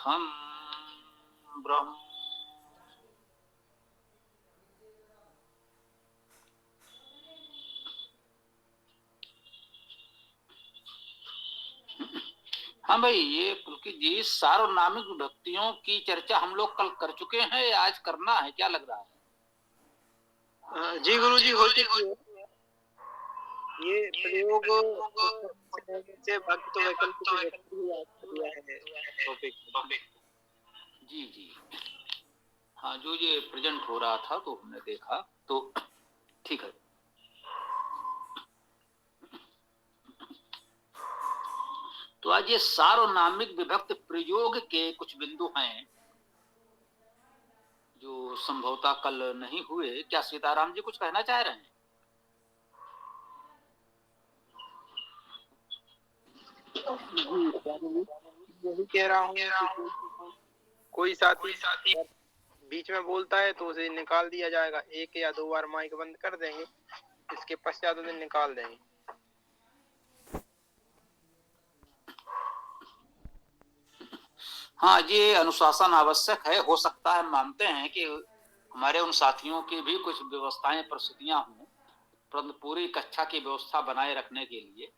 खम ब्रह्म। हाँ भाई, ये पुलकित जी सार्वनामिक विभक्तियों की चर्चा हम लोग कल कर चुके हैं, आज करना है, क्या लग रहा है? जी गुरु जी, हो चुकी है। ये प्रयोग से बाकी तो वैकल्पिक व्यक्ति ही याद कर दिया है टॉपिक। जी जी, हाँ, जो ये प्रेजेंट हो रहा था तो हमने देखा, तो ठीक है। तो आज ये सार्वनामिक विभक्त प्रयोग के कुछ बिंदु हैं जो संभवतः कल नहीं हुए। क्या सीताराम जी कुछ कहना चाह रहे हैं? जी, यही कह रहा हूँ कि कोई साथी बीच में बोलता है तो उसे निकाल दिया जाएगा। 1 या 2 बार माइक बंद कर देंगे, इसके पश्चात उसे निकाल देंगे। हाँ, ये अनुशासन आवश्यक है। हो सकता है, मानते हैं कि हमारे उन साथियों की भी कुछ व्यवस्थाएं परिस्थितियां हों, परंतु पूरी कक्षा की व्यवस्था बनाए रखने के लिए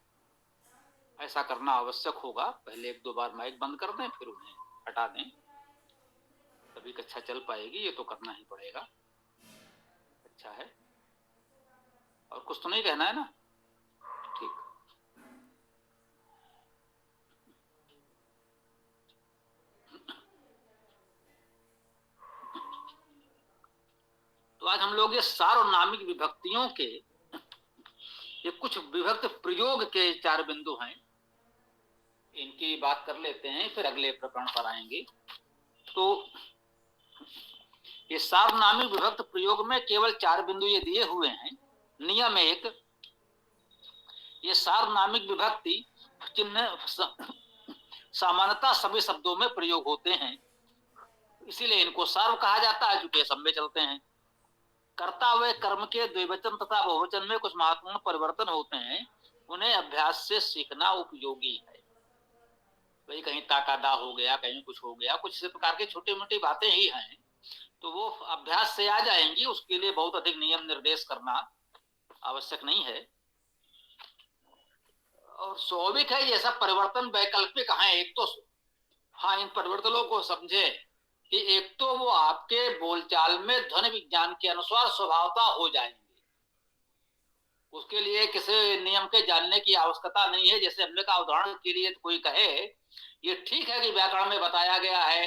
ऐसा करना आवश्यक होगा। पहले 1-2 बार माइक बंद कर दें, फिर उन्हें हटा दें, तभी कक्षा चल पाएगी। ये तो करना ही पड़ेगा। अच्छा है, और कुछ तो नहीं कहना है ना? ठीक। तो आज हम लोग ये सार्वनामिक विभक्तियों के ये कुछ विभक्त प्रयोग के 4 बिंदु हैं, इनकी बात कर लेते हैं, फिर अगले प्रकरण पर आएंगे। तो ये सार्वनामिक विभक्त प्रयोग में केवल 4 बिंदु ये दिए हुए हैं। नियम 1, ये सार्वनामिक विभक्ति चिन्ह सामान्यतः सभी शब्दों में प्रयोग होते हैं, इसीलिए इनको सार्व कहा जाता है, चूंकि सब में चलते हैं। कर्ता व कर्म के द्विवचन तथा बहुवचन में कुछ महत्वपूर्ण परिवर्तन होते हैं, उन्हें अभ्यास से सीखना उपयोगी है। भाई कहीं ताकादा हो गया, कहीं कुछ हो गया, कुछ इस प्रकार की छोटी मोटी बातें ही हैं, तो वो अभ्यास से आ जाएंगी। उसके लिए बहुत अधिक नियम निर्देश करना आवश्यक नहीं है। और स्वाभाविक है, ये सब परिवर्तन वैकल्पिक हैं। एक तो हाँ, इन परिवर्तनों को समझे कि एक तो वो आपके बोलचाल में ध्वनि विज्ञान के अनुसार स्वभावतः हो जाएंगे। उसके लिए किसी नियम के जानने की आवश्यकता नहीं है। जैसे हमने कहा, उदाहरण के लिए कोई कहे ये ठीक है कि व्याकरण में बताया गया है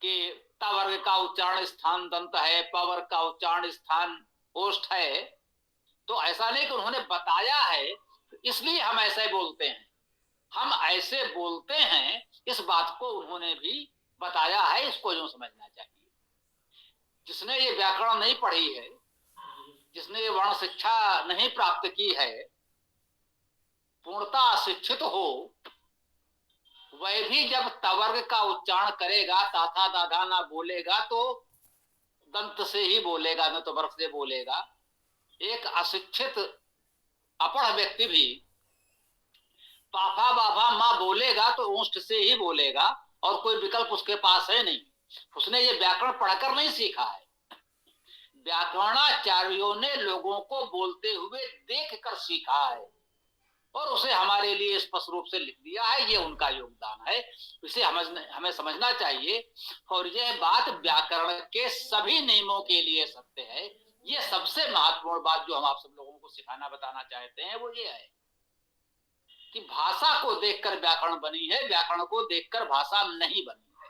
कि ता वर्ग का उच्चारण स्थान दंत है, प वर्ग का उच्चारण स्थान ओष्ठ है, तो ऐसा नहीं कि उन्होंने बताया है इसलिए हम ऐसे बोलते हैं। हम ऐसे बोलते हैं, इस बात को उन्होंने भी बताया है, इसको जो समझना चाहिए। जिसने ये व्याकरण नहीं पढ़ी है, जिसने ये वर्ण शिक्षा नहीं प्राप्त की है, पूर्णतः अशिक्षित हो, वह भी जब तवर्ग का उच्चारण करेगा, ताथा दाधा ना बोलेगा, तो दंत से ही बोलेगा, न तो वर्ग से बोलेगा। एक अशिक्षित अपढ़ व्यक्ति भी पाफा बाभा माँ बोलेगा तो ओष्ठ से ही बोलेगा, और कोई विकल्प उसके पास है नहीं। उसने ये व्याकरण पढ़कर नहीं सीखा है। व्याकरणाचार्यों ने लोगों को बोलते हुए देख कर सीखा है और उसे हमारे लिए स्पष्ट रूप से लिख दिया है। ये उनका योगदान है, इसे हमें समझना चाहिए। और यह बात व्याकरण के सभी नियमों के लिए सत्य है। ये सबसे महत्वपूर्ण बात जो हम आप सब लोगों को सिखाना बताना चाहते हैं, वो ये है कि भाषा को देखकर व्याकरण बनी है, व्याकरण को देखकर भाषा नहीं बनी है।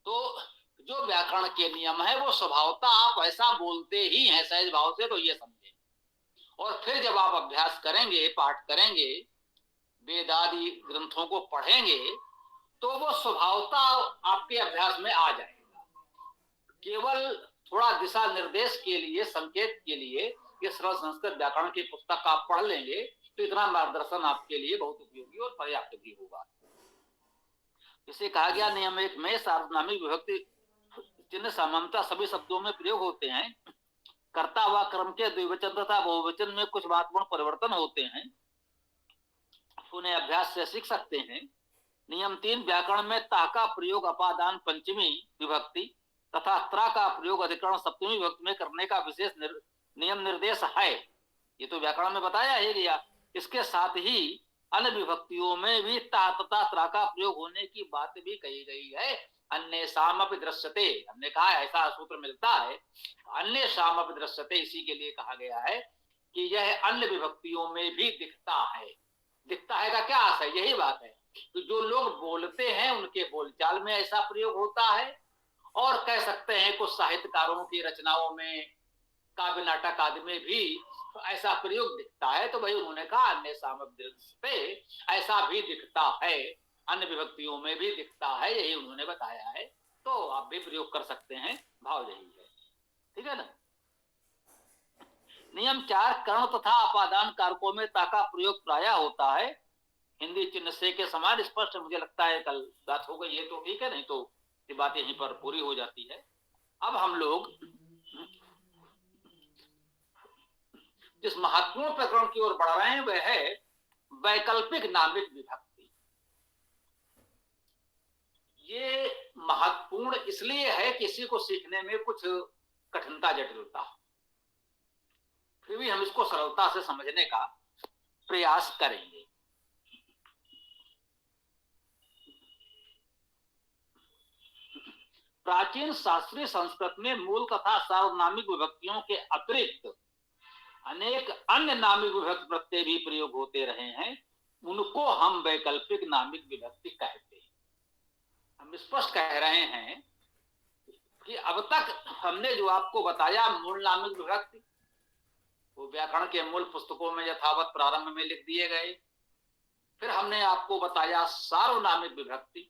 तो जो व्याकरण के नियम है वो स्वभावतः आप ऐसा बोलते ही हैं सहज भाव से, तो ये समझे। और फिर जब आप अभ्यास करेंगे, पाठ करेंगे, वेद आदि ग्रंथों को पढ़ेंगे, तो वो स्वभावतः आपके अभ्यास में आ जाएगा। केवल थोड़ा दिशा निर्देश के लिए, संकेत के लिए ये सरल संस्कृत व्याकरण की पुस्तक आप पढ़ लेंगे, तो इतना मार्गदर्शन आपके लिए बहुत उपयोगी और पर्याप्त भी होगा। इसे कहा गया नियम 1 में सार्वनामिक विभक्ति चिन्ह सामान्यतः सभी शब्दों में प्रयोग होते हैं। कर्ता व कर्म के द्विवचन तथा बहुवचन में कुछ महत्वपूर्ण परिवर्तन होते हैं, उन्हें अभ्यास से सीख सकते हैं। नियम 3, व्याकरण में ता का प्रयोग अपादान पंचमी विभक्ति तथा त्रा का प्रयोग अधिकरण सप्तमी विभक्ति में करने का विशेष नियम निर्देश है। ये तो व्याकरण में बताया ही गया। इसके साथ ही अन्य विभक्तियों में भी ता तथा त्रा का प्रयोग होने की बात भी कही गई है। अन्य सामपि दृश्यते, हमने कहा ऐसा सूत्र मिलता है, अन्य सामपि दृश्यते, इसी के लिए कहा गया है कि यह अन्य विभक्तियों में भी दिखता है। दिखता है का क्या आशय, यही बात है कि जो लोग बोलते हैं उनके बोलचाल में ऐसा प्रयोग होता है, और कह सकते हैं कुछ साहित्यकारों की रचनाओं में, काव्य नाटक आदि में भी ऐसा प्रयोग दिखता है। तो भाई उन्होंने कहा अन्य सामग्री पे ऐसा भी दिखता है, अन्य विभक्तियों में भी दिखता है, यही उन्होंने बताया है। तो आप भी प्रयोग कर सकते हैं, भाव यही है, ठीक है ना। नियम 4, कर्ण तथा अपादान कारकों में ता का प्रयोग प्रायः होता है हिंदी चिन्ह से के समान स्पष्ट। मुझे लगता है कल बात हो गई है तो ठीक है, नहीं तो ये बात यहीं पर पूरी हो जाती है। अब हम लोग जिस महत्वपूर्ण प्रकरण की ओर बढ़ रहे हैं वह है वैकल्पिक नामिक विभक्ति। ये महत्वपूर्ण इसलिए है कि इसी को सीखने में कुछ कठिनता जटिलता, फिर भी हम इसको सरलता से समझने का प्रयास करेंगे। प्राचीन शास्त्रीय संस्कृत में मूल तथा सार्वनामिक विभक्तियों के अतिरिक्त अनेक अन्य नामिक विभक्ति प्रत्यय भी प्रयोग होते रहे हैं, उनको हम वैकल्पिक नामिक विभक्ति कहते हैं। हम स्पष्ट कह रहे हैं कि अब तक हमने जो आपको बताया मूल नामिक विभक्ति, वो व्याकरण के मूल पुस्तकों में यथावत प्रारंभ में लिख दिए गए। फिर हमने आपको बताया सार्वनामिक विभक्ति,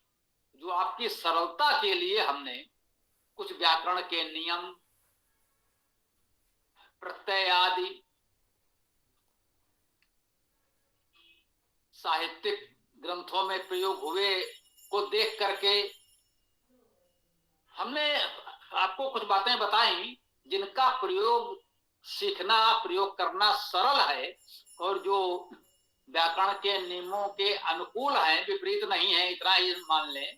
जो आपकी सरलता के लिए हमने कुछ व्याकरण के नियम, प्रत्यय आदि, साहित्यिक ग्रंथों में प्रयोग हुए को देख करके हमने आपको कुछ बातें बताई जिनका प्रयोग सीखना, प्रयोग करना सरल है, और जो व्याकरण के नियमों के अनुकूल हैं, विपरीत नहीं है, इतना ही मान लें।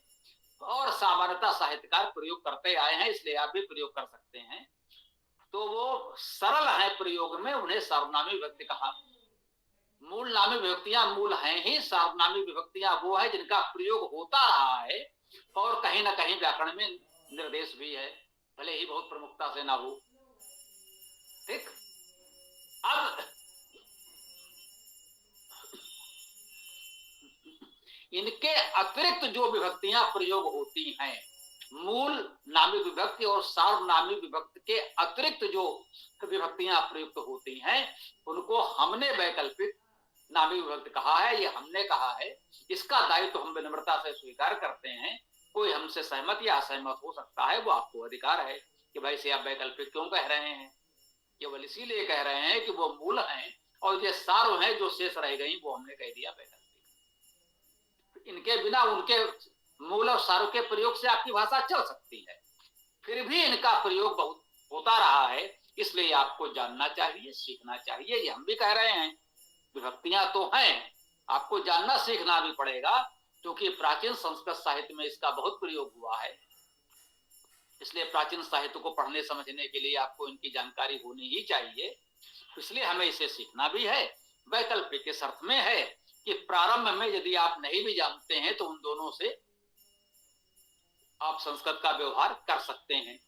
और सामान्यतः साहित्यकार प्रयोग करते आए हैं, इसलिए आप भी प्रयोग कर सकते हैं। तो वो सरल है प्रयोग में, उन्हें सार्वनामिक विभक्ति कहा। मूल नामी विभक्तियां मूल हैं ही, सार्वनामिक विभक्तियां वो है जिनका प्रयोग होता रहा है और कहीं ना कहीं व्याकरण में निर्देश भी है, भले ही बहुत प्रमुखता से ना हो। ठीक, अब इनके अतिरिक्त जो विभक्तियां प्रयोग होती हैं, मूल नामी विभक्ति और सार्वनामिक विभक्ति के अतिरिक्त जो विभक्तियां प्रयुक्त होती हैं, उनको हमने वैकल्पिक नामी विभक्ति कहा है। ये हमने कहा है, इसका दायित्व हम विनम्रता से स्वीकार करते हैं। कोई हमसे सहमत या असहमत हो सकता है, वो आपको अधिकार है कि भाई से आप वैकल्पिक क्यों कह रहे हैं। केवल इसीलिए कह रहे हैं कि वो मूल हैं और ये सार्व हैं, जो शेष रह गई वो हमने कह दिया वैकल्पिक। इनके बिना उनके मूल और सार्व के प्रयोग से आपकी भाषा चल सकती है, फिर भी इनका प्रयोग बहुत होता रहा है, इसलिए आपको जानना चाहिए, सीखना चाहिए। ये हम भी कह रहे हैं, विभक्तियां तो हैं, आपको जानना सीखना भी पड़ेगा, क्योंकि प्राचीन संस्कृत साहित्य में इसका बहुत प्रयोग हुआ है। इसलिए प्राचीन साहित्य को पढ़ने समझने के लिए आपको इनकी जानकारी होनी ही चाहिए, इसलिए हमें इसे सीखना भी है। वैकल्पिक इस अर्थ में है कि प्रारंभ में यदि आप नहीं भी जानते हैं तो उन दोनों से आप संस्कृत का व्यवहार कर सकते हैं,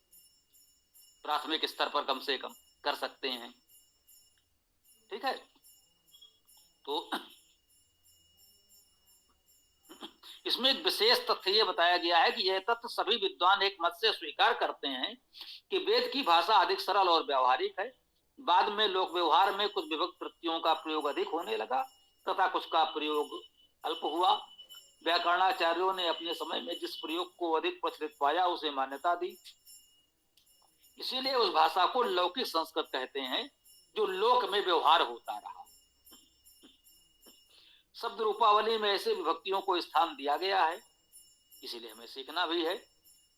प्राथमिक स्तर पर कम से कम कर सकते हैं। ठीक है, तो इसमें एक विशेष तथ्य यह बताया गया है कि यह तथ्य सभी विद्वान एक मत से स्वीकार करते हैं कि वेद की भाषा अधिक सरल और व्यवहारिक है। बाद में लोक व्यवहार में कुछ विभक्त प्रत्ययों का प्रयोग अधिक होने लगा तथा कुछ का प्रयोग अल्प हुआ। व्याकरणाचार्यों ने अपने समय में जिस प्रयोग को अधिक प्रचलित पाया उसे मान्यता दी, इसीलिए उस भाषा को लौकिक संस्कृत कहते हैं, जो लोक में व्यवहार होता रहा। शब्द रूपावली में ऐसे विभक्तियों को स्थान दिया गया है, इसीलिए हमें सीखना भी है।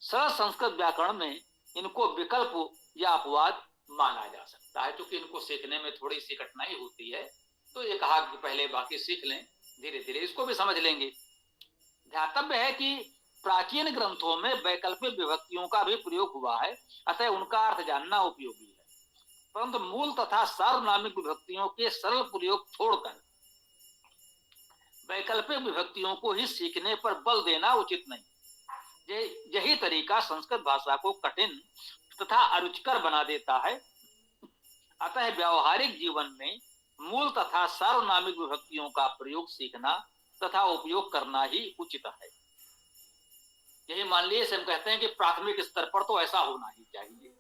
सरल संस्कृत व्याकरण में इनको विकल्प या अपवाद माना जा सकता है, क्योंकि इनको सीखने में थोड़ी सी कठिनाई होती है। तो ये कहा कि पहले बाकी सीख लें, धीरे धीरे इसको भी समझ लेंगे। ध्यातव्य है कि प्राचीन ग्रंथों में वैकल्पिक विभक्तियों का भी प्रयोग हुआ है, अतः उनका अर्थ जानना उपयोगी है, परंतु मूल तथा सार्वनामिक विभक्तियों के सरल प्रयोग छोड़कर वैकल्पिक विभक्तियों को ही सीखने पर बल देना उचित नहीं। यही तरीका संस्कृत भाषा को कठिन तथा अरुचिकर बना देता है। अतः व्यावहारिक जीवन में मूल तथा सार्वनामिक विभक्तियों का प्रयोग सीखना तथा उपयोग करना ही उचित है। यही मान लीजिए हम कहते हैं कि प्राथमिक स्तर पर तो ऐसा होना ही चाहिए।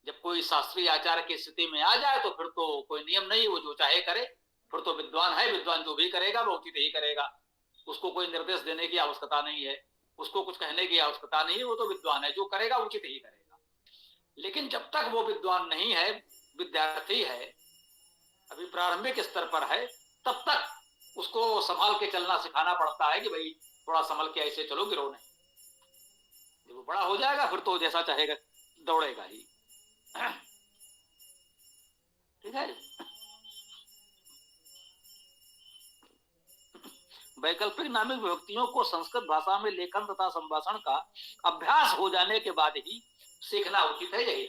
जब कोई शास्त्रीय आचार की स्थिति में आ जाए तो फिर तो कोई नियम नहीं, वो जो चाहे करे, फिर तो विद्वान है, विद्वान जो भी करेगा वो उचित ही करेगा, उसको कोई निर्देश देने की आवश्यकता नहीं है, उसको कुछ कहने की आवश्यकता नहीं है, वो तो विद्वान है, जो करेगा उचित ही करेगा। लेकिन जब तक वो विद्वान नहीं है, विद्यार्थी है, अभी प्रारंभिक स्तर पर है, तब तक उसको संभाल के चलना सिखाना पड़ता है कि भाई थोड़ा संभल के ऐसे चलो, गिरो नहीं। जब वो बड़ा हो जाएगा फिर तो जैसा चाहेगा दौड़ेगा ही। ठीक है। वैकल्पिक नामिक विभक्तियों को संस्कृत भाषा में लेखन तथा संभाषण का अभ्यास हो जाने के बाद ही सीखना उचित है। यही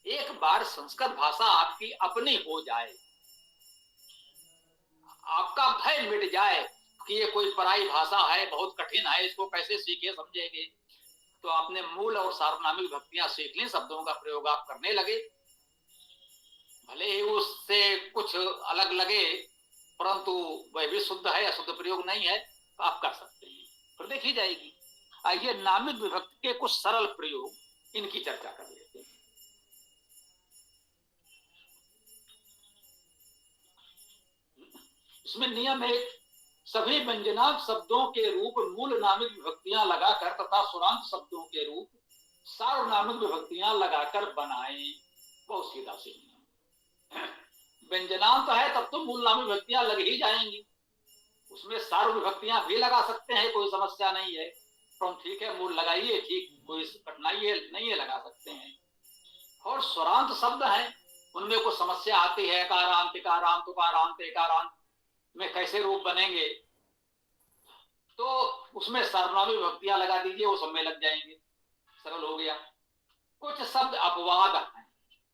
एक बार संस्कृत भाषा आपकी अपनी हो जाए, आपका भय मिट जाए कि ये कोई पराई भाषा है, बहुत कठिन है, इसको कैसे सीखे समझेंगे, तो आपने मूल और सार्वनामिक विभक्तियां सीख ली, शब्दों का प्रयोग आप करने लगे, भले ही उससे कुछ अलग लगे परंतु वह भी शुद्ध है, अशुद्ध प्रयोग नहीं है, तो आप कर सकते हैं, फिर देखी जाएगी। आइए नामिक विभक्ति के कुछ सरल प्रयोग इनकी चर्चा कर लेते हैं। इसमें नियम है, सभी व्यंजनांत शब्दों के रूप मूल नामिक विभक्तियां लगाकर तथा सुरांत शब्दों के रूप सार्वनामिक विभक्तियां लगाकर बनाएं। बहुत सीधा से नियम। व्यंजनांत है तब तो मूल नामिक विभक्तियां लग ही जाएंगी, उसमें सार्व विभक्तियां भी लगा सकते हैं, कोई समस्या नहीं है, तो ठीक है मूल लगाइए, ठीक, कोई कठिनाई नहीं है, लगा सकते हैं। और स्वरांत शब्द है, उनमें कुछ समस्या आती है, कारांत, इकारांत, उकारांत, एकारांत में कैसे रूप बनेंगे, तो उसमें सार्वनामिक विभक्तियां लगा दीजिए, वो सब में लग जाएंगे, सरल हो गया। कुछ शब्द अपवाद हैं,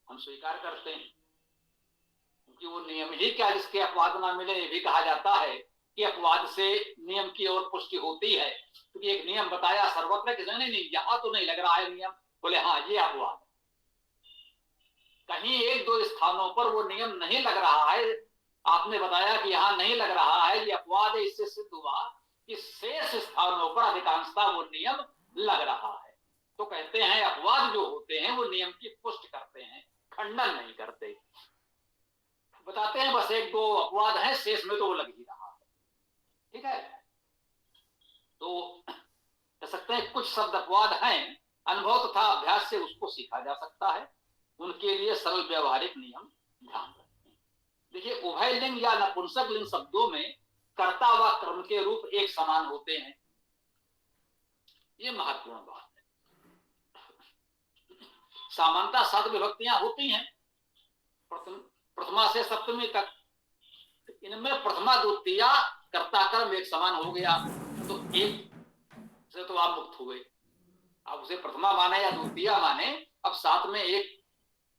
हम स्वीकार करते हैं, क्योंकि वो नियम ही क्या जिसके अपवाद ना मिले, ये भी कहा जाता है कि अपवाद से नियम की ओर पुष्टि होती है, क्योंकि एक नियम बताया सर्वत्र कि नहीं यहां तो नहीं लग रहा है नियम, बोले हाँ ये अपवाद, कहीं एक दो स्थानों पर वो नियम नहीं लग रहा है, आपने बताया कि यहां नहीं लग रहा है, ये अपवाद है, इससे सिद्ध हुआ कि शेष स्थानों पर अधिकांशतः वो नियम लग रहा है। तो कहते हैं अपवाद जो होते हैं वो नियम की पुष्टि करते हैं, खंडन नहीं करते। बताते हैं बस एक दो अपवाद है, शेष में तो वो लग ही रहा है। ठीक है, तो कह सकते हैं कुछ शब्द अपवाद हैं, अनुभव तथा अभ्यास से उसको सीखा जा सकता है, उनके लिए सरल व्यवहारिक नियम ध्यान रखें। देखिए उभय लिंग या नपुंसक लिंग शब्दों में कर्ता व कर्म के रूप एक समान होते हैं, ये महत्वपूर्ण बात है। सामान्यतः 7 विभक्तियां होती हैं प्रथमा से सप्तमी तक, इनमें प्रथमा द्वितीया कर्ता कर्म एक समान हो गया तो एक से तो आप मुक्त हुए, आप उसे प्रथमा माने या द्वितीया माने, अब 7 में एक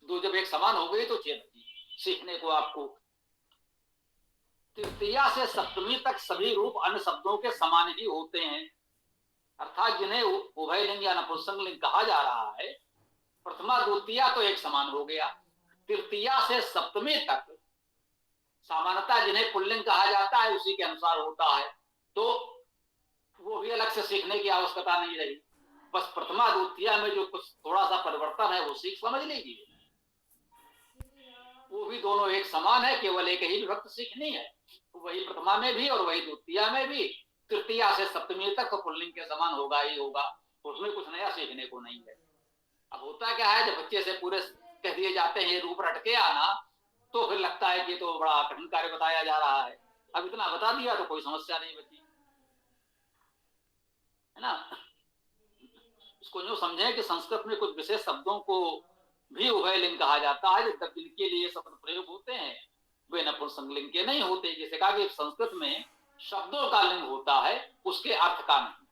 दो जब एक समान हो गई तो चेन सीखने को आपको। तृतीया से सप्तमी तक सभी रूप अन्य शब्दों के समान ही होते हैं, अर्थात जिन्हें उभय लिंग या नपुंसक लिंग कहा जा रहा है, प्रथमा द्वितीया तो एक समान हो गया, तृतीया से सप्तमी तक सामान्यतः जिन्हें पुल्लिंग कहा जाता है उसी के अनुसार होता है, तो वो भी अलग से सीखने की आवश्यकता नहीं रही, बस प्रथमा द्वितीया में जो कुछ थोड़ा सा परिवर्तन है वो सीख समझ लीजिए, वो भी दोनों एक समान है, केवल एक ही विभक्ति सीखनी है, वही प्रथमा में भी और वही द्वितीया में भी, तृतीया से सप्तमी तक तो पुल्लिंग के समान होगा ही होगा, उसमें कुछ नया सीखने को नहीं है। अब होता क्या है, जब बच्चे से पूरे कह दिए जाते हैं रूप रट के आना, तो फिर लगता है कि तो बड़ा कठिन कार्य बताया जा रहा है, अब इतना बता दिया तो कोई समस्या नहीं बची, है ना। इसको यूं समझे कि संस्कृत में कुछ विशेष शब्दों को भी उभय लिंग कहा जाता है, जब जिनके लिए शब्द प्रयोग होते हैं वे नपुंसक लिंग के नहीं होते। जैसे कहा कि संस्कृत में शब्दों का लिंग होता है, उसके अर्थ का नहीं।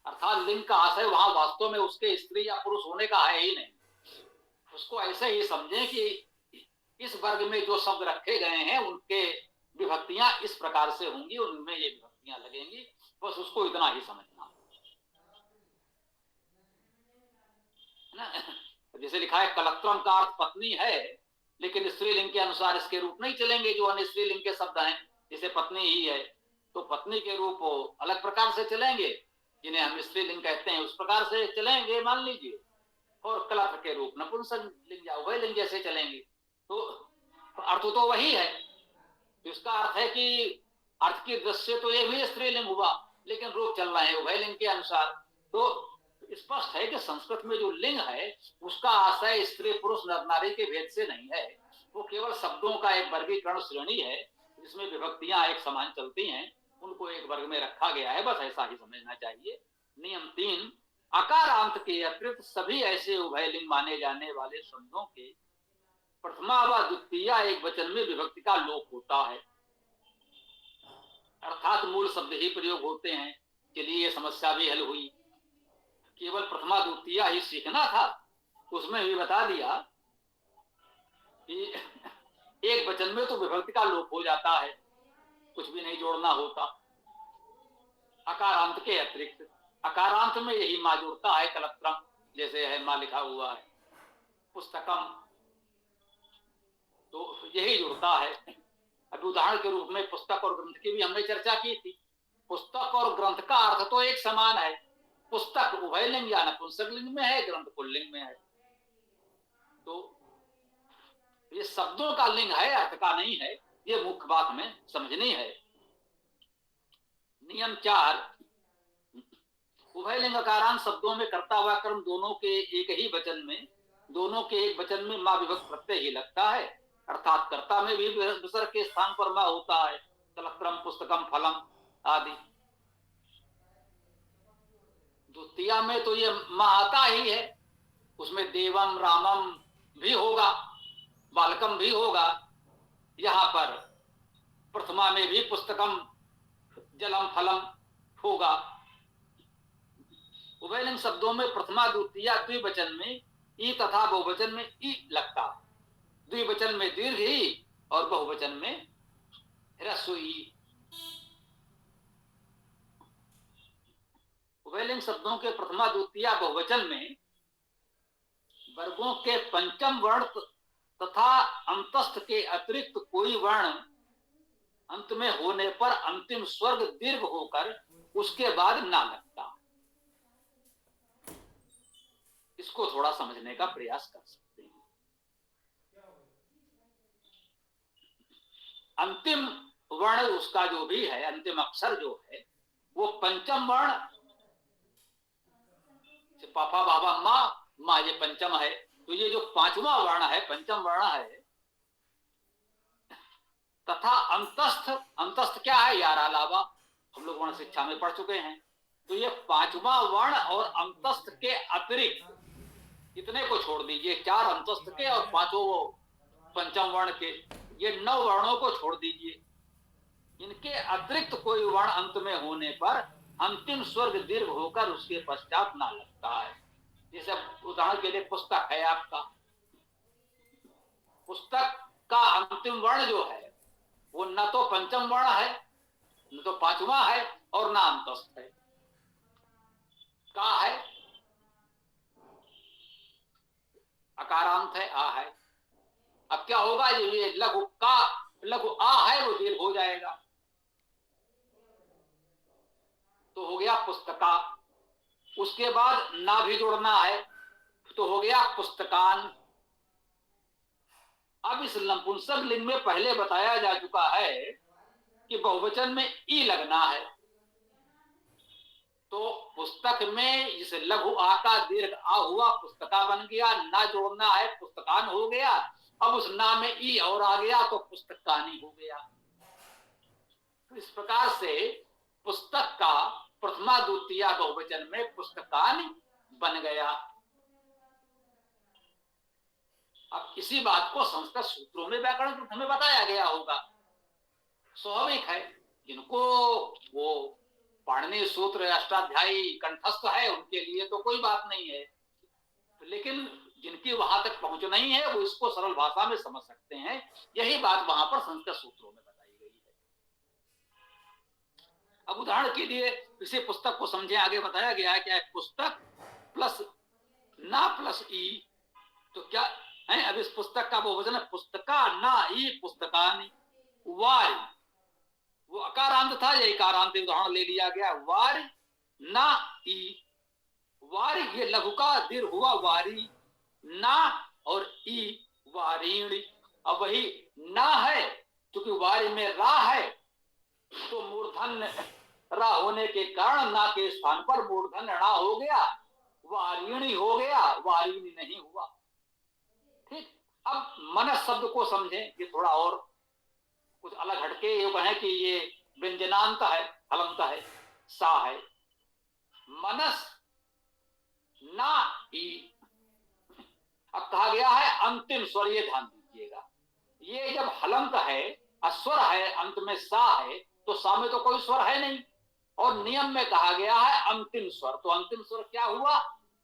अर्थात लिंग का आशय वहां वास्तव में उसके स्त्री या पुरुष होने का है ही नहीं। उसको ऐसे ही समझें कि इस वर्ग में जो शब्द रखे गए हैं उनके विभक्तियां इस प्रकार से होंगी, उनमें ये विभक्तियां लगेंगी, बस उसको इतना ही समझना है ना। जैसे लिखा है कलत्रम का अर्थ पत्नी है, लेकिन स्त्रीलिंग के अनुसार इसके रूप नहीं चलेंगे जो अन्य स्त्रीलिंग के शब्द हैं। जैसे पत्नी ही है तो पत्नी के रूप अलग प्रकार से चलेंगे, जिन्हें हम स्त्रीलिंग कहते हैं उस प्रकार से चलेंगे मान लीजिए, और कलत्र के रूप नपुंसकलिंग या उभयलिंग जैसे चलेंगे। तो अर्थ तो वही है। तो इसका अर्थ है कि अर्थ की दृष्टि से तो ये भी स्त्रीलिंग हुआ, लेकिन रूप चल रहे हैं उभयलिंग के अनुसार। तो स्पष्ट है कि संस्कृत में जो लिंग है उसका आशय स्त्री पुरुष नर नारी के भेद से नहीं है, वो केवल शब्दों का एक वर्गीकरण श्रेणी है जिसमें विभक्तियां एक समान चलती हैं, उनको एक वर्ग में रखा गया है, बस ऐसा ही समझना चाहिए। नियम 3, अकारांत के अतिरिक्त सभी ऐसे उभयलिंग माने जाने वाले शब्दों के प्रथमा व द्वितीय एक वचन में विभक्ति का लोप होता है। अर्थात मूल शब्द ही प्रयोग होते हैं। चलिए ये समस्या भी हल हुई। केवल प्रथमा द्वितीय ही सीखना था, उसमें भी बता दिया कि एक वचन में तो विभक्ति का लोप हो जाता है, कुछ भी नहीं जोड़ना होता। अकारांत के अतिरिक्त, अकारांत में यही माँ जुड़ता है, कलत्रम जैसे है माँ लिखा हुआ है, पुस्तकम तो यही जुड़ता है। अभी उदाहरण के रूप में पुस्तक और ग्रंथ की भी हमने चर्चा की थी। पुस्तक और ग्रंथ का अर्थ तो एक समान है। पुस्तक उभयलिंग या नपुंसकलिंग में है, ग्रंथ पुल्लिंग में है। तो ये शब्दों का लिंग है, अर्थ का नहीं है, ये मुख्य बात में समझनी है। नियम 4, उभयलिंग अकारांत शब्दों में कर्ता हुआ कर्म दोनों के एक ही वचन में, दोनों के एक वचन में माँ विभक्त प्रत्यय ही लगता है, अर्थात कर्ता में भी विसर्ग के स्थान पर माँ होता है, कलत्रम पुस्तकम फलम आदि। द्वितीया में तो ये माँ आता ही है, उसमें देवम रामम भी होगा, बालकम भी होगा। यहाँ पर प्रथमा में भी पुस्तकम जलम फलम होगा। उभयलिंग शब्दों में प्रथमा द्वितीया द्विवचन में ई तथा बहुवचन में ई लगता है, द्विवचन में दीर्घ ई और बहुवचन में ह्रस्व ई। उभयलिंग शब्दों के प्रथमा द्वितीया बहुवचन में वर्गों के पंचम वर्ण तथा अंतस्थ के अतिरिक्त कोई वर्ण अंत में होने पर अंतिम स्वर्ग दीर्घ होकर उसके बाद ना लगता। इसको थोड़ा समझने का प्रयास कर सकते हैं। अंतिम वर्ण उसका जो भी है, अंतिम अक्षर जो है वो पंचम वर्ण, पापा बाबा माँ, माँ ये पंचम है, तो ये जो पांचवा वर्ण है पंचम वर्ण है। तथा अंतस्थ, अंतस्थ क्या है यार, अलावा हम लोग वर्ण शिक्षा में पढ़ चुके हैं। तो ये पांचवा वर्ण और अंतस्थ के अतिरिक्त इतने को छोड़ दीजिए, 4 अंतस्थ के और 5 वो पंचम वर्ण के, ये 9 वर्णों को छोड़ दीजिए। इनके अतिरिक्त कोई वर्ण अंत में होने पर अंतिम स्वर्ग दीर्घ होकर उसके पश्चात ना लगता है। जैसे उदाहरण के लिए पुस्तक है आपका, पुस्तक का अंतिम वर्ण जो है वो न तो पंचम वर्ण है, न तो पांचवा है और ना अंतस्थ है, का है अकारांत है, आ है। अब क्या होगा, ये लघु का लघु आ है वो दीर्घ हो जाएगा, तो हो गया पुस्तका। उसके बाद ना भी जोड़ना है तो हो गया पुस्तकान। अब इस नपुंसक लिंग में पहले बताया जा चुका है कि बहुवचन में ई लगना है, तो पुस्तक में जिसे लघु आ का दीर्घ आ हुआ पुस्तका बन गया, ना जोड़ना है पुस्तकान हो गया। अब उस ना में ई और आ गया तो पुस्तकानी हो गया। तो इस प्रकार से पुस्तक का प्रथमा द्वितीया बहुवचन में पुस्तकानी बन गया। अब इसी बात को संस्कृत सूत्रों में व्याकरण ग्रंथ में बताया गया होगा, स्वाभाविक है। जिनको वो पाणिनि सूत्र अष्टाध्यायी कंठस्थ है उनके लिए तो कोई बात नहीं है, लेकिन जिनकी वहां तक पहुंच नहीं है वो इसको सरल भाषा में समझ सकते हैं। यही बात वहां पर संस्कृत सूत्रों में बताई गई है। अब उदाहरण के लिए इसी पुस्तक को समझे, आगे बताया गया है कि पुस्तक प्लस ना प्लस ई, तो क्या है? अब इस पुस्तक का बहुवचन है पुस्तका ना ई पुस्तकानि। वारी, वो अकारांत था, ये इकारांत उदाहरण ले लिया गया। वारी ना ई, वारी ये लघु का दीर्घ हुआ वारी, ना और ई वारीणी। अब वही ना है, क्योंकि वारी में रा है तो मूर्धन्य रा होने के कारण ना के स्थान पर मूर्धन्य रा हो गया, वारीणी हो गया, वारीणी नहीं हुआ। ठीक। अब मनस शब्द को समझें, ये थोड़ा और कुछ अलग हटके ये कहें कि ये व्यंजनांत है, हलंत है, सा है। मनस ना ई, अब कहा गया है अंतिम स्वर, ये ध्यान दीजिएगा, ये जब हलंत है, अस्वर है, अंत में सा है, तो सा में तो कोई स्वर है नहीं, और नियम में कहा गया है अंतिम स्वर। तो अंतिम स्वर क्या हुआ?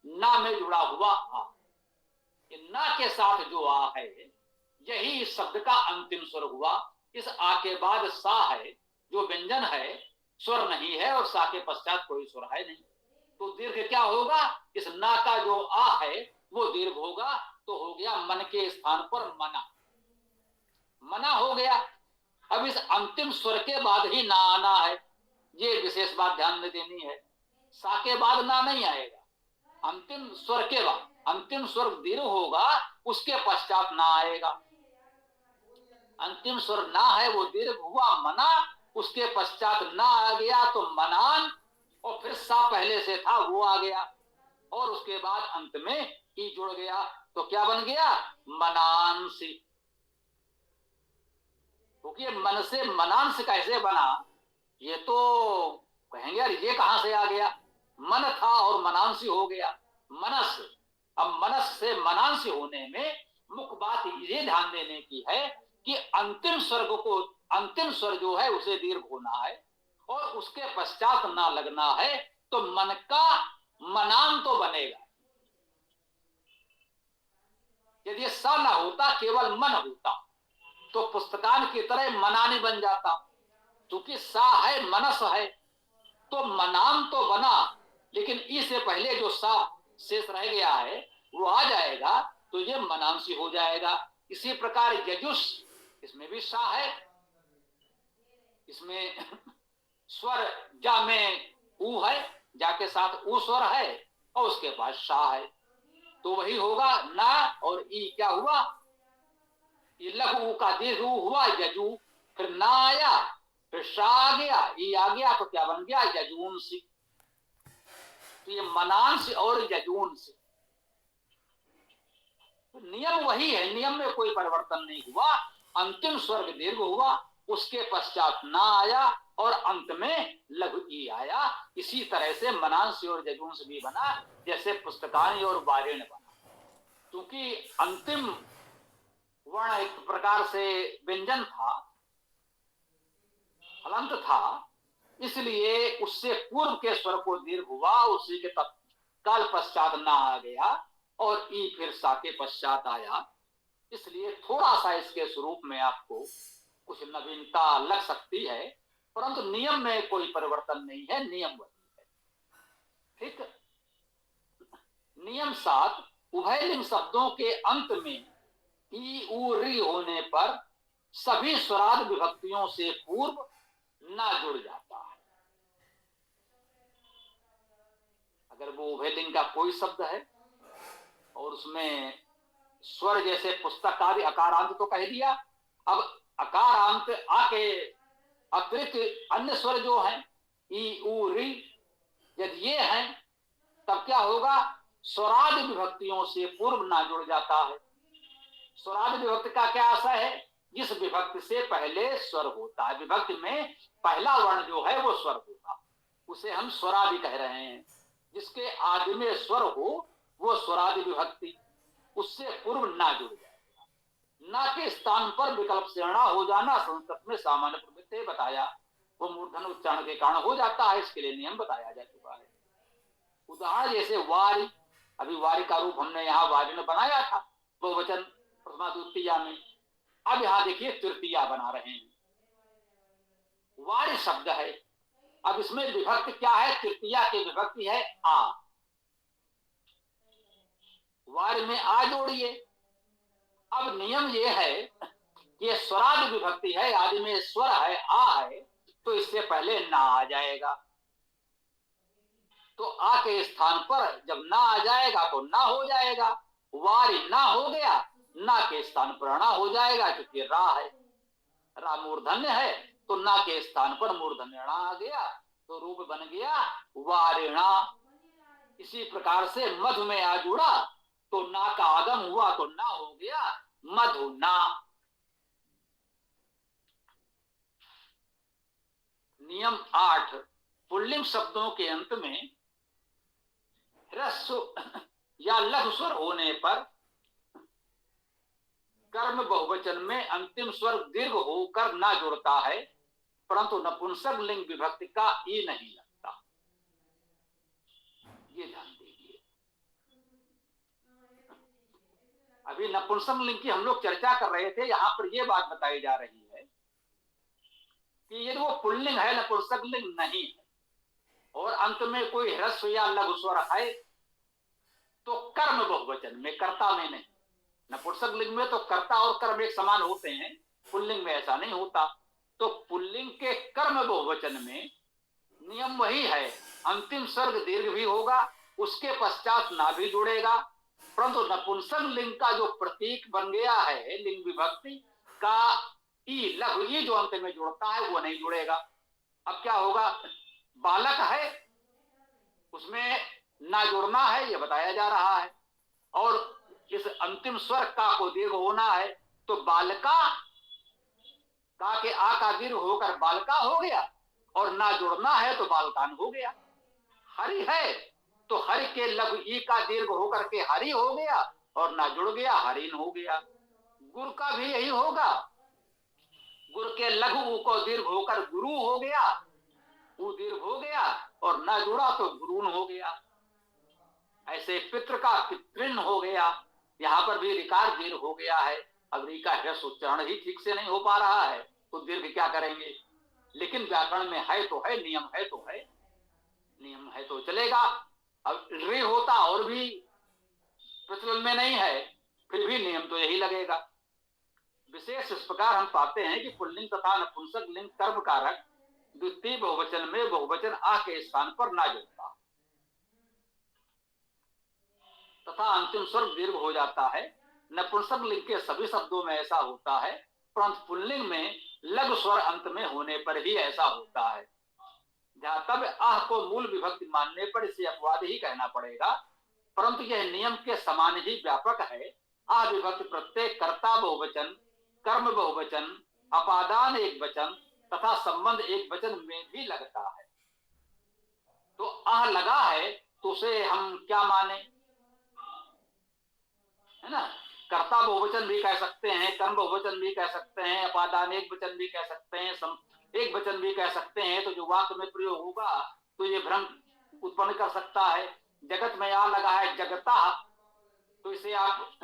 ना में जुड़ा हुआ आ। ना के साथ जो आ है यही इस शब्द का अंतिम स्वर हुआ। इस आ के बाद सा है जो व्यंजन है, स्वर नहीं है, और सा के पश्चात कोई स्वर है नहीं, तो दीर्घ क्या होगा? इस ना का जो आ है वो दीर्घ होगा, तो हो गया मन के स्थान पर मना, मना हो गया। अब इस अंतिम स्वर के बाद ही ना आना है, ये विशेष बात ध्यान में देनी है। सा के बाद ना नहीं आएगा, अंतिम स्वर के बाद, अंतिम स्वर दीर्घ होगा, उसके पश्चात ना आएगा। अंतिम स्वर ना है, वो दीर्घ हुआ मना, उसके पश्चात ना आ गया तो मनान, और फिर सा पहले से था वो आ गया, और उसके बाद अंत में ई जुड़ गया, तो क्या बन गया? मनांसी। क्योंकि मन से मनांश कैसे बना, ये तो कहेंगे यार ये कहां से आ गया? मन था और मनांसी हो गया, मनस। अब मनस से मनांसी होने में मुख्य बात ये ध्यान देने की है कि अंतिम स्वर्ग को, अंतिम स्वर जो है उसे दीर्घ होना है, और उसके पश्चात ना लगना है, तो मन का मनान तो बनेगा। यदि सा ना होता, केवल मन होता, तो पुस्तकान की तरह मनानी बन जाता। क्योंकि सा है, मनस है, तो मनान तो बना, लेकिन ई से पहले जो सा शेष रह गया है वो आ जाएगा, तो ये मनांसी हो जाएगा। इसी प्रकार यजुष, इसमें भी सा है, इसमें स्वर जा में ऊ है, जा के साथ ऊ स्वर है, और उसके बाद सा है, तो वही होगा ना, और ई क्या हुआ? ये लघु का दीर्घ हुआ यजु, फिर ना आया, फिर सा आ गया, ई आ गया, तो क्या बन गया? यजूंसी। तो ये मनांश और यजूंसी, तो नियम वही है, नियम में कोई परिवर्तन नहीं हुआ। अंतिम स्वर्ग दीर्घ हुआ, उसके पश्चात ना आया, और अंत में लघु ई आया। इसी तरह से मनांश और यजूंस भी बना, जैसे पुस्तकानी और वारेण बना। क्योंकि अंतिम वर्ण एक प्रकार से व्यंजन था, हलंत था, इसलिए उससे पूर्व के स्वर को दीर्घ हुआ, उसी के तत्काल पश्चात ना आ गया, और ई फिर सा के पश्चात आया। इसलिए थोड़ा सा इसके स्वरूप में आपको कुछ नवीनता लग सकती है, परंतु नियम में कोई परिवर्तन नहीं है, नियम वही है। ठीक। नियम 7, उभयलिंग शब्दों के अंत में ई उ री होने पर सभी स्वराद विभक्तियों से पूर्व ना जुड़ जाता है। अगर वो उभयलिंग का कोई शब्द है और उसमें स्वर जैसे पुस्तक आदि अकारांत तो कह दिया, अब अकारांत आके अतिरिक्त अन्य स्वर जो हैं ई उ री, यदि ये हैं, तब क्या होगा? स्वराद विभक्तियों से पूर्व ना जुड़ जाता है। स्वराद विभक्ति का क्या आशय है? जिस विभक्ति से पहले स्वर होता है, विभक्ति में पहला वर्ण जो है वो स्वर होगा, उसे हम स्वरादि कह रहे हैं। जिसके आदि में स्वर हो वो स्वरादि विभक्ति, उससे पूर्व ना जुड़ जाएगा। ना के स्थान पर विकल्प से णा हो जाना संस्कृत में सामान्य प्रवृत्ति बताया। वो मूर्धन उच्चारण के कारण हो जाता है, इसके लिए नियम बताया जा चुका है। उदाहरण जैसे वारी, अभी वारी का रूप हमने यहाँ वारी में बनाया था बहुवचन प्रथमा द्वितीया में, अब यहाँ देखिए तृतीया बना रहे हैं। वारी शब्द है, अब इसमें विभक्ति क्या है, तृतीया की विभक्ति है आ। वारी में आ जोड़िए। अब नियम ये है कि स्वरादि विभक्ति है, आदि में स्वर है, आ है, तो इससे पहले ना आ जाएगा। तो आ के स्थान पर जब ना आ जाएगा तो ना हो जाएगा। वारी ना हो गया, ना के स्थान पर ना हो जाएगा, क्योंकि रा है, रा मूर्धन्य है, तो ना के स्थान पर मूर्धन्य णा आ गया, तो रूप बन गया वारिणा। इसी प्रकार से मधु में आ जुड़ा तो ना का आगम हुआ तो ना हो गया मधुना। नियम 8, पुल्लिंग शब्दों के अंत में ह्रस्व या लघु स्वर होने पर कर्म बहुवचन में अंतिम स्वर दीर्घ होकर ना जुड़ता है, परंतु नपुंसक लिंग विभक्ति का ई नहीं लगता। ये ध्यान दीजिए। अभी नपुंसक लिंग की हम लोग चर्चा कर रहे थे, यहां पर यह बात बताई जा रही है कि यदि वो पुल्लिंग है, नपुंसक लिंग नहीं है, और अंत में कोई ह्रस्व या लघु स्वर है, तो कर्म बहुवचन में, कर्ता में नहीं। नपुंसक लिंग में तो कर्ता और कर्म एक समान होते हैं, पुल्लिंग में ऐसा नहीं होता। तो पुल्लिंग के कर्म बहुवचन में नियम वही है, अंतिम स्वर्ग दीर्घ भी होगा, उसके पश्चात ना भी जुड़ेगा, परंतु नपुंसक लिंग का जो प्रतीक बन गया है लिंग विभक्ति का ई, लघु ई जो अंत में जुड़ता है वो नहीं जुड़ेगा। अब क्या होगा, बालक है उसमें ना जुड़ना है, ये बताया जा रहा है, और इस अंतिम स्वर का को दीर्घ होना है, तो बालका का के आ का दीर्घ होकर बालका हो गया, और ना जुड़ना है तो बालकान हो गया। हरि है तो हरि के लघु ई का दीर्घ होकर के हरि हो गया, और ना जुड़ गया हरिन हो गया। गुरु का भी यही होगा, गुरु के लघु ऊ को दीर्घ होकर गुरु हो गया, ऊ दीर्घ हो गया, और ना जुड़ा तो गुरुन हो गया। ऐसे पितृ का पितृन हो गया, यहाँ पर भी रिकार दीर्घ हो गया है। अब री का ह्रस्व उच्चारण ही ठीक से नहीं हो पा रहा है, तो दीर्घ क्या करेंगे, लेकिन व्याकरण में है तो है, नियम है तो है, नियम है तो चलेगा। अब रे होता और भी प्रचलन में नहीं है, फिर भी नियम तो यही लगेगा। विशेष इस प्रकार हम पाते हैं कि पुल्लिंग तथा नपुंसक लिंग कर्म कारक द्वितीय बहुवचन में बहुवचन आ के स्थान पर ना जुड़ता तथा अंतिम स्वर दीर्घ हो जाता है। नपुंसक लिंग के सभी शब्दों में ऐसा होता है, परंतु पुल्लिंग में लघु स्वर अंत में होने पर ही ऐसा होता है। तब आह को मूल विभक्ति मानने पर इसे अपवाद ही कहना पड़ेगा, परंतु यह नियम के समान ही व्यापक है। आह विभक्ति प्रत्येक कर्ता बहुवचन, कर्म बहुवचन, अपादान एक वचन तथा संबंध एक वचन में भी लगता है। तो आह लगा है तो उसे हम क्या माने, है ना, कर्ता बहुवचन भी कह सकते हैं, कर्म बहुवचन भी कह सकते हैं, अपादान एक वचन भी कह सकते हैं, एक वचन भी कह सकते हैं। तो जो वाक्य में प्रयोग होगा तो ये भ्रम उत्पन्न कर सकता है। जगत में आ लगा है जगता, तो इसे आप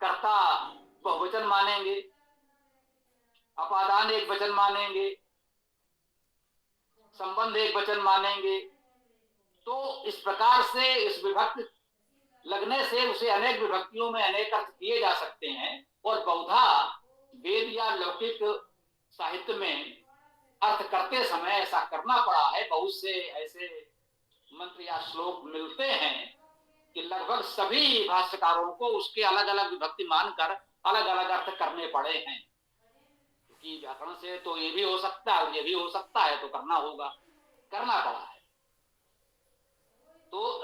कर्ता बहुवचन मानेंगे, अपादान एक वचन मानेंगे, संबंध एक वचन मानेंगे। तो इस प्रकार से इस विभक्ति लगने से उसे अनेक विभक्तियों में अनेक अर्थ किए जा सकते हैं, और बहुधा वेद या लौकिक साहित्य में अर्थ करते समय ऐसा करना पड़ा है। बहुत से ऐसे मंत्र या श्लोक मिलते हैं कि लगभग सभी भाष्यकारों को उसके अलग अलग विभक्ति मानकर अलग अलग अर्थ करने पड़े हैं, क्योंकि व्याकरण से तो ये भी हो सकता है और ये भी हो सकता है, तो करना होगा, करना पड़ा है। तो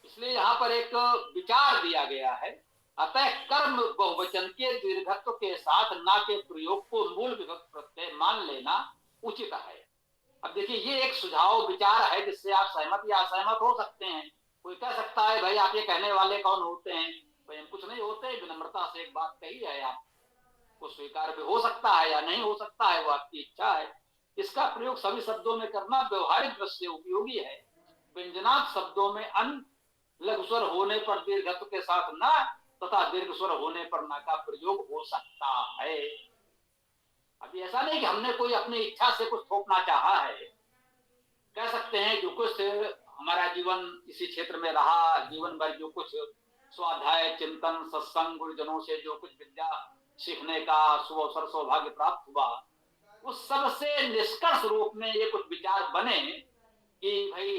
इसलिए यहाँ पर एक विचार दिया गया है, अतः कर्म बहुवचन के दीर्घत्व के साथ ना के प्रयोग को मूल विभक्ति प्रत्यय मान लेना उचित है। अब देखिए ये एक सुझाव विचार है जिससे आप सहमत या असहमत हो सकते हैं। कोई कह सकता है भाई आप ये कहने वाले कौन होते हैं, भाई हम कुछ नहीं होते, विनम्रता से एक बात कही है, आपको स्वीकार भी हो सकता है या नहीं हो सकता है, वो आपकी इच्छा है। इसका प्रयोग सभी शब्दों में करना व्यवहारिक दृष्टि से उपयोगी है। व्यंजनात् शब्दों में अन लघु स्वर होने पर दीर्घत्व के साथ न तथा दीर्घ स्वर होने पर न का प्रयोग हो सकता है। अभी ऐसा नहीं कि हमने कोई अपनी इच्छा से कुछ थोपना चाहा है। कह सकते हैं जो कुछ हमारा जीवन इसी क्षेत्र में रहा, जीवन भर जो कुछ स्वाध्याय, चिंतन, सत्संग, गुरुजनों से जो कुछ विद्या सीखने का शुभ अवसर, सौभाग्य प्राप्त हुआ, उस सबसे निष्कर्ष रूप में ये कुछ विचार बने कि भाई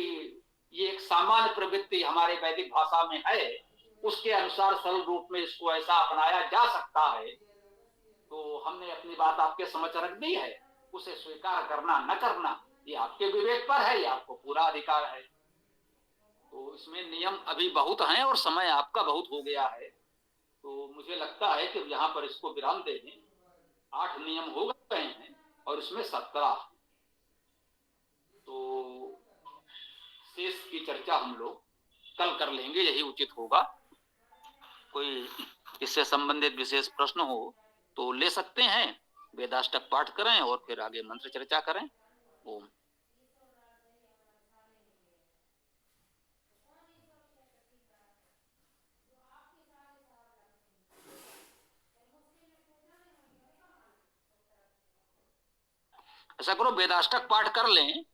ये एक सामान्य प्रवृत्ति हमारे वैदिक भाषा में है, उसके अनुसार सरल रूप में इसको ऐसा अपनाया जा सकता है। तो हमने अपनी बात आपके समझ रख दी है, उसे स्वीकार करना न करना ये आपके विवेक पर है, ये आपको पूरा अधिकार है। तो इसमें नियम अभी बहुत हैं और समय आपका बहुत हो गया है, तो मुझे लगता है कि यहाँ पर इसको विराम दे दें। 8 नियम हो गए हैं और इसमें 17, तो शेष की चर्चा हम लोग कल कर लेंगे, यही उचित होगा। कोई इससे संबंधित विशेष प्रश्न हो तो ले सकते हैं, वेदाष्टक पाठ करें और फिर आगे मंत्र चर्चा करें। ओम। ऐसा करो, वेदाष्टक पाठ कर लें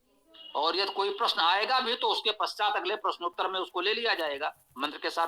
और यदि कोई प्रश्न आएगा भी तो उसके पश्चात अगले प्रश्नोत्तर में उसको ले लिया जाएगा मंत्र के साथ।